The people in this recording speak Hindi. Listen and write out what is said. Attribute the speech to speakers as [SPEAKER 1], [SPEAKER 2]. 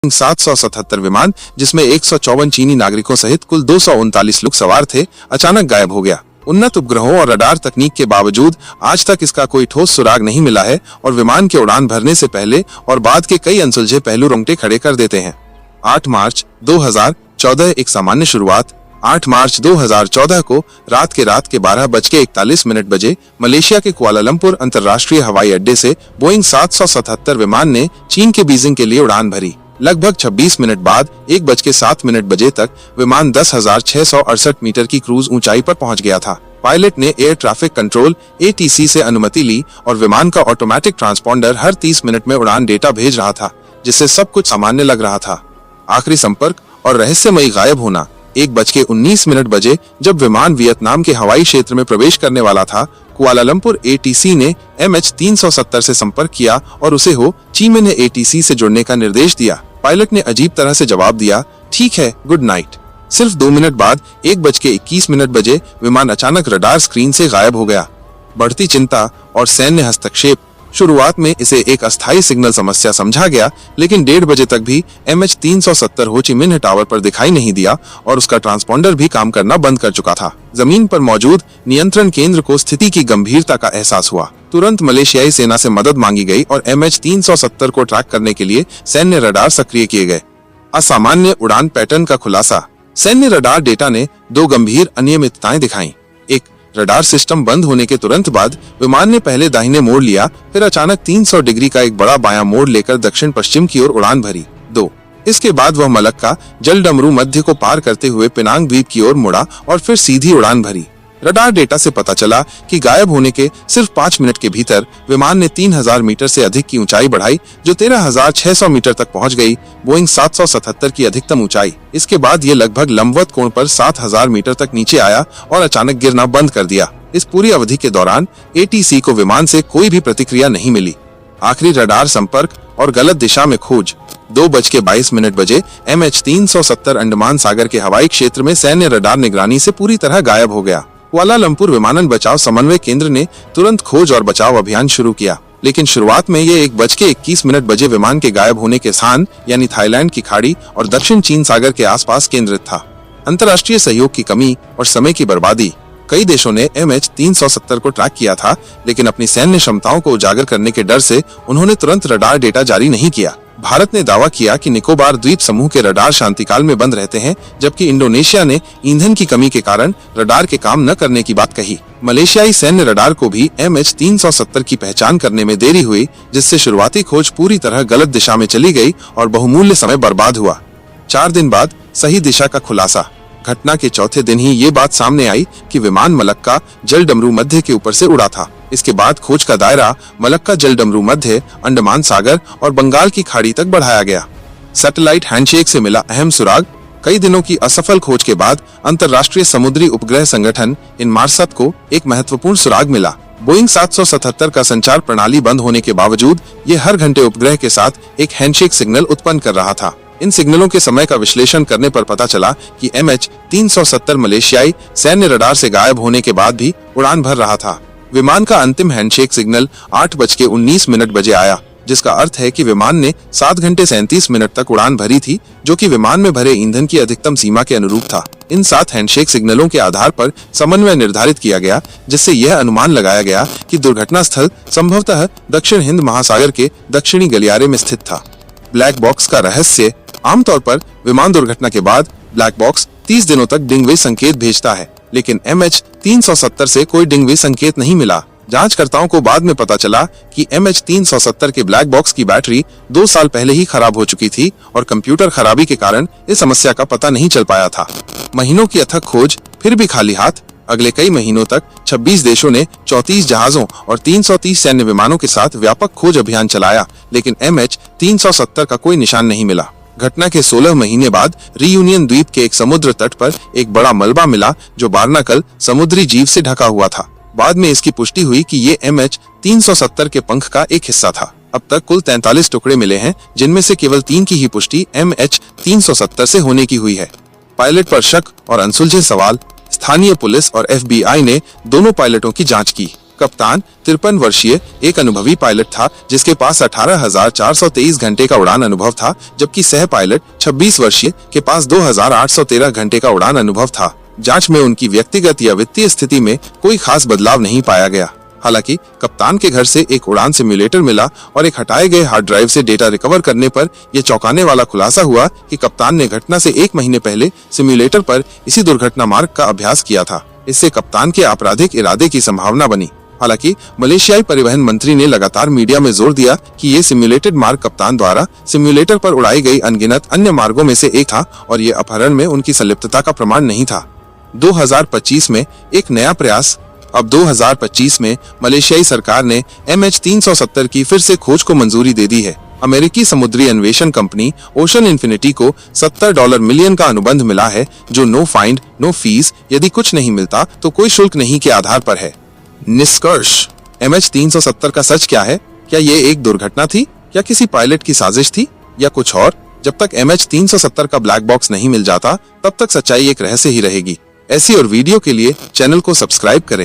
[SPEAKER 1] 777 विमान, जिसमें 154 चीनी नागरिकों सहित कुल 239 लोग सवार थे, अचानक गायब हो गया। उन्नत उपग्रहों और रडार तकनीक के बावजूद आज तक इसका कोई ठोस सुराग नहीं मिला है और विमान के उड़ान भरने से पहले और बाद के कई अनसुलझे पहलू रोंगटे खड़े कर देते हैं। 8 मार्च 2014 एक सामान्य शुरुआत। 8 मार्च 2014 को रात के 12:41 बजे मलेशिया के कुआलालंपुर अंतर्राष्ट्रीय हवाई अड्डे से बोइंग 777 विमान ने चीन के बीजिंग के लिए उड़ान भरी। लगभग 26 मिनट बाद 1:07 बजे तक विमान 10,668 मीटर की क्रूज ऊंचाई पर पहुंच गया था। पायलट ने एयर ट्रैफिक कंट्रोल ATC से अनुमति ली और विमान का ऑटोमेटिक ट्रांसपॉन्डर हर 30 मिनट में उड़ान डेटा भेज रहा था, जिससे सब कुछ सामान्य लग रहा था। आखिरी संपर्क और रहस्यमयी गायब होना। 1:19 बजे जब विमान वियतनाम के हवाई क्षेत्र में प्रवेश करने वाला था, कुआलालंपुर ATC ने MH370 से संपर्क किया और उसे हो ची मिन्ह ATC से जुड़ने का निर्देश दिया। पायलट ने अजीब तरह से जवाब दिया, ठीक है, गुड नाइट। सिर्फ 2 मिनट बाद 1:21 बजे विमान अचानक रडार स्क्रीन से गायब हो गया। बढ़ती चिंता और सैन्य हस्तक्षेप। शुरुआत में इसे एक अस्थायी सिग्नल समस्या समझा गया, लेकिन 1:30 बजे तक भी MH370 हो ची मिन्ह टावर पर दिखाई नहीं दिया और उसका ट्रांसपॉन्डर भी काम करना बंद कर चुका था। जमीन पर मौजूद नियंत्रण केंद्र को स्थिति की गंभीरता का एहसास हुआ। तुरंत मलेशियाई सेना से मदद मांगी गई और MH370 को ट्रैक करने के लिए सैन्य रडार सक्रिय किए गए। असामान्य उड़ान पैटर्न का खुलासा। सैन्य रडार डेटा ने 2 गंभीर अनियमितताएं दिखाई। एक, रडार सिस्टम बंद होने के तुरंत बाद विमान ने पहले दाहिने मोड़ लिया, फिर अचानक 300 डिग्री का एक बड़ा बायां मोड़ लेकर दक्षिण पश्चिम की ओर उड़ान भरी। 2, इसके बाद वह मलक्का जलडमरू मध्य को पार करते हुए पेनांग द्वीप की ओर मुड़ा और फिर सीधी उड़ान भरी। रडार डेटा से पता चला कि गायब होने के सिर्फ 5 मिनट के भीतर विमान ने 3000 मीटर से अधिक की ऊंचाई बढ़ाई, जो 13,600 मीटर तक पहुंच गई, बोइंग 777 की अधिकतम ऊंचाई। इसके बाद ये लगभग लंबवत कोण पर 7000 मीटर तक नीचे आया और अचानक गिरना बंद कर दिया। इस पूरी अवधि के दौरान ATC को विमान से कोई भी प्रतिक्रिया नहीं मिली। आखिरी रडार संपर्क और गलत दिशा में खोज। 2:22 बजे MH370 अंडमान सागर के हवाई क्षेत्र में सैन्य रडार निगरानी से पूरी तरह गायब हो गया। कुआलालंपुर विमानन बचाव समन्वय केंद्र ने तुरंत खोज और बचाव अभियान शुरू किया, लेकिन शुरुआत में ये 1:21 बजे विमान के गायब होने के स्थान यानी थाईलैंड की खाड़ी और दक्षिण चीन सागर के आसपास केंद्रित था। अंतर्राष्ट्रीय सहयोग की कमी और समय की बर्बादी। कई देशों ने MH370 को ट्रैक किया था, लेकिन अपनी सैन्य क्षमताओं को उजागर करने के डर से उन्होंने तुरंत रडार डेटा जारी नहीं किया। भारत ने दावा किया कि निकोबार द्वीप समूह के रडार शांतिकाल में बंद रहते हैं, जबकि इंडोनेशिया ने ईंधन की कमी के कारण रडार के काम न करने की बात कही। मलेशियाई सैन्य रडार को भी MH370 की पहचान करने में देरी हुई, जिससे शुरुआती खोज पूरी तरह गलत दिशा में चली गई और बहुमूल्य समय बर्बाद हुआ। 4 दिन बाद सही दिशा का खुलासा। घटना के चौथे दिन ही ये बात सामने आई कि विमान मलक्का जलडमरू मध्य के ऊपर से उड़ा था। इसके बाद खोज का दायरा मलक्का जलडमरू मध्य, अंडमान सागर और बंगाल की खाड़ी तक बढ़ाया गया। सैटेलाइट हैंडशेक से मिला अहम सुराग। कई दिनों की असफल खोज के बाद अंतर्राष्ट्रीय समुद्री उपग्रह संगठन इनमार्सत को एक महत्वपूर्ण सुराग मिला। बोइंग 777 का संचार प्रणाली बंद होने के बावजूद ये हर घंटे उपग्रह के साथ एक हैंडशेक सिग्नल उत्पन्न कर रहा था। इन सिग्नलों के समय का विश्लेषण करने पर पता चला कि MH370 मलेशियाई सैन्य रडार से गायब होने के बाद भी उड़ान भर रहा था। विमान का अंतिम हैंडशेक सिग्नल 8:19 बजे आया, जिसका अर्थ है कि विमान ने 7 घंटे 37 मिनट तक उड़ान भरी थी, जो कि विमान में भरे ईंधन की अधिकतम सीमा के अनुरूप था। इन 7 हैंडशेक सिग्नलों के आधार पर समन्वय निर्धारित किया गया, जिससे यह अनुमान लगाया गया कि दुर्घटना स्थल संभवतः दक्षिण हिंद महासागर के दक्षिणी गलियारे में स्थित था। ब्लैक बॉक्स का रहस्य। आमतौर पर विमान दुर्घटना के बाद ब्लैक बॉक्स 30 दिनों तक डिंगवे संकेत भेजता है, लेकिन MH370 से कोई डिंगवे संकेत नहीं मिला। जांचकर्ताओं को बाद में पता चला कि MH370 के ब्लैक बॉक्स की बैटरी 2 साल पहले ही खराब हो चुकी थी और कंप्यूटर खराबी के कारण इस समस्या का पता नहीं चल पाया था। महीनों की अथक खोज, फिर भी खाली हाथ। अगले कई महीनों तक 26 देशों ने 34 जहाजों और 330 सैन्य विमानों के साथ व्यापक खोज अभियान चलाया, लेकिन MH370 का कोई निशान नहीं मिला। घटना के 16 महीने बाद रियूनियन द्वीप के एक समुद्र तट पर एक बड़ा मलबा मिला, जो बार्नाकल समुद्री जीव से ढका हुआ था। बाद में इसकी पुष्टि हुई कि ये MH370 के पंख का एक हिस्सा था। अब तक कुल 43 टुकड़े मिले हैं, जिनमें से केवल 3 की ही पुष्टि MH370 से होने की हुई है। पायलट पर शक और अनसुलझे सवाल। स्थानीय पुलिस और FBI ने दोनों पायलटों की जांच की। कप्तान 53 वर्षीय एक अनुभवी पायलट था जिसके पास 18,423 घंटे का उड़ान अनुभव था, जबकि सह पायलट 26 वर्षीय के पास 2,813 घंटे का उड़ान अनुभव था। जांच में उनकी व्यक्तिगत या वित्तीय स्थिति में कोई खास बदलाव नहीं पाया गया। हालांकि कप्तान के घर से एक उड़ान सिम्युलेटर मिला और एक हटाए गए हार्ड ड्राइव से डेटा रिकवर करने पर यह चौंकाने वाला खुलासा हुआ कि कप्तान ने घटना से 1 महीने पहले सिम्युलेटर पर इसी दुर्घटना मार्ग का अभ्यास किया था। इससे कप्तान के आपराधिक इरादे की संभावना बनी। हालांकि मलेशियाई परिवहन मंत्री ने लगातार मीडिया में जोर दिया कि ये सिम्युलेटेड मार्ग कप्तान द्वारा सिम्युलेटर पर उड़ाई गई अनगिनत अन्य मार्गों में से एक था और ये अपहरण में उनकी संलिप्तता का प्रमाण नहीं था। 2025 में एक नया प्रयास। अब 2025 में मलेशियाई सरकार ने MH370 की फिर से खोज को मंजूरी दे दी है। अमेरिकी समुद्री अन्वेषण कंपनी ओशन इन्फिनिटी को $70 मिलियन का अनुबंध मिला है, जो नो फाइंड नो फीस, यदि कुछ नहीं मिलता तो कोई शुल्क नहीं के आधार पर है। निष्कर्ष, MH370 का सच क्या है? क्या ये एक दुर्घटना थी या किसी पायलट की साजिश थी या कुछ और? जब तक MH370 का ब्लैक बॉक्स नहीं मिल जाता तब तक सच्चाई एक रहस्य ही रहेगी। ऐसी और वीडियो के लिए चैनल को सब्सक्राइब करें।